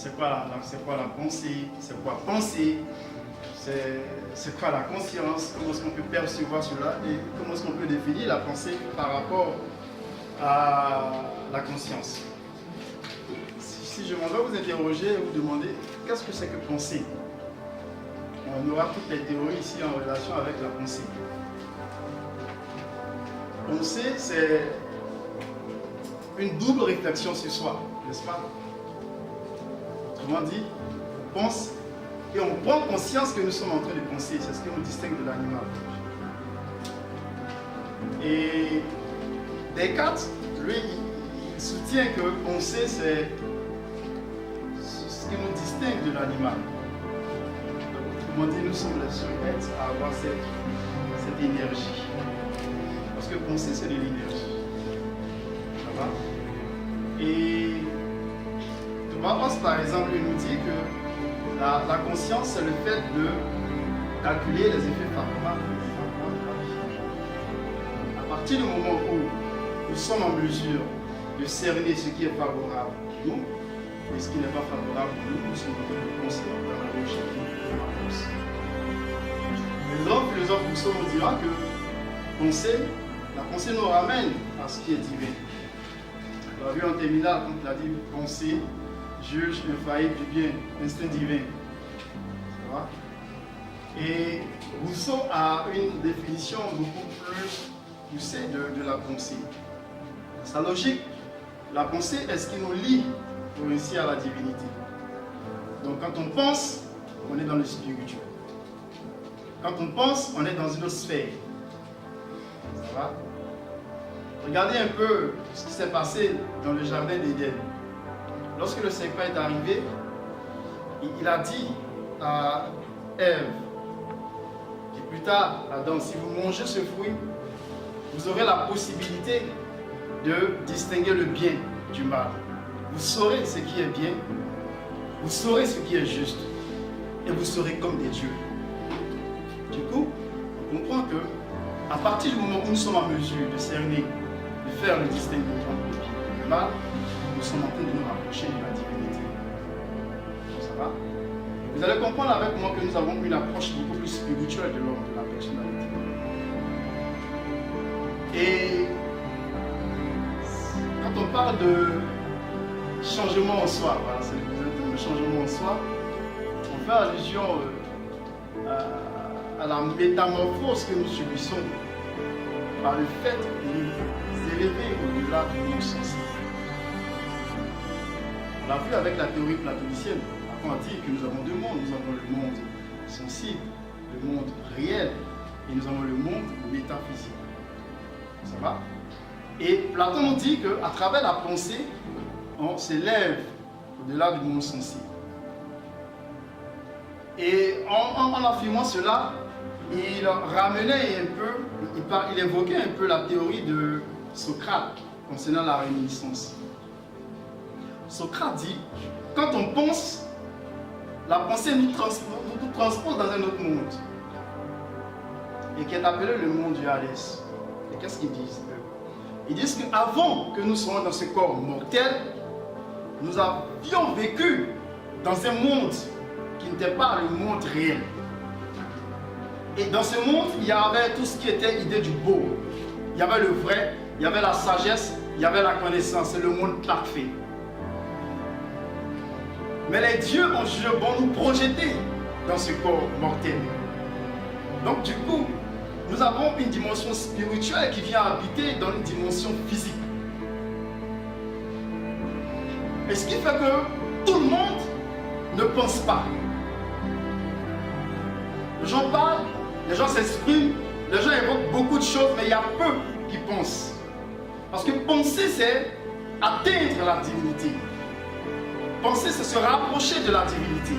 C'est quoi la pensée? C'est quoi penser? C'est quoi la conscience? Comment est-ce qu'on peut percevoir cela? Et comment est-ce qu'on peut définir la pensée par rapport à la conscience? Si je m'en vais vous interroger et vous demander qu'est-ce que c'est que penser? On aura toutes les théories ici en relation avec la pensée. Penser, c'est une double réflexion sur soi, n'est-ce pas? Autrement dit, on pense et on prend conscience que nous sommes en train de penser. C'est ce qui nous distingue de l'animal. Et Descartes, lui, il soutient que penser, c'est ce qui nous distingue de l'animal. Autrement dit, nous sommes les seuls êtres à avoir cette énergie. Parce que penser, c'est de l'énergie. Ça va? Et Thomas Hobbes, par exemple, il nous dit que la conscience, c'est le fait de calculer les effets favorables. À partir du moment où nous sommes en mesure de cerner ce qui est favorable pour nous et ce qui n'est pas favorable pour nous, nous sommes en train de penser dans la logique de la pensée. Le grand philosophe Rousseau nous dira que la pensée nous ramène à ce qui est divin. On l'a vu en terminale quand il a dit pensée, juge, infaillible du bien, instinct divin. Ça va? Et Rousseau a une définition beaucoup plus poussée de la pensée. Sa logique, la pensée est ce qui nous lie pour réussir à la divinité. Donc quand on pense, on est dans le spirituel. Quand on pense, on est dans une autre sphère. Ça va? Regardez un peu ce qui s'est passé dans le jardin d'Éden. Lorsque le serpent est arrivé, il a dit à Ève, et plus tard, Adam, si vous mangez ce fruit, vous aurez la possibilité de distinguer le bien du mal. Vous saurez ce qui est bien, vous saurez ce qui est juste, et vous serez comme des dieux. Du coup, on comprend que à partir du moment où nous sommes en mesure de cerner, de faire le distinguo entre le bien et le mal, nous sommes en train de nous rapprocher de la divinité. Ça va? Vous allez comprendre avec moi que nous avons une approche beaucoup plus spirituelle de l'homme, de la personnalité. Et quand on parle de changement en soi, voilà, c'est le changement en soi, on fait allusion à la métamorphose que nous subissons par le fait de nous élever au-delà du monde sensible. On l'a vu avec la théorie platonicienne. On dit que nous avons deux mondes. Nous avons le monde sensible, le monde réel, et nous avons le monde métaphysique. Ça va? Et Platon nous dit qu'à travers la pensée, on s'élève au-delà du monde sensible. Et en affirmant cela, il ramenait un peu, il évoquait un peu la théorie de Socrate concernant la réminiscence. Socrate dit, quand on pense, la pensée nous transpose dans un autre monde, et qui est appelé le monde du Hadès. Et qu'est-ce qu'ils disent? Ils disent qu'avant que nous soyons dans ce corps mortel, nous avions vécu dans un monde qui n'était pas le monde réel. Et dans ce monde, il y avait tout ce qui était idée du beau. Il y avait le vrai, il y avait la sagesse, il y avait la connaissance, c'est le monde parfait. Mais les dieux ont jugé bon nous projeter dans ce corps mortel. Donc du coup, nous avons une dimension spirituelle qui vient habiter dans une dimension physique. Et ce qui fait que tout le monde ne pense pas. Les gens parlent, les gens s'expriment, les gens évoquent beaucoup de choses, mais il y a peu qui pensent. Parce que penser, c'est atteindre la divinité. Penser, c'est se rapprocher de la divinité.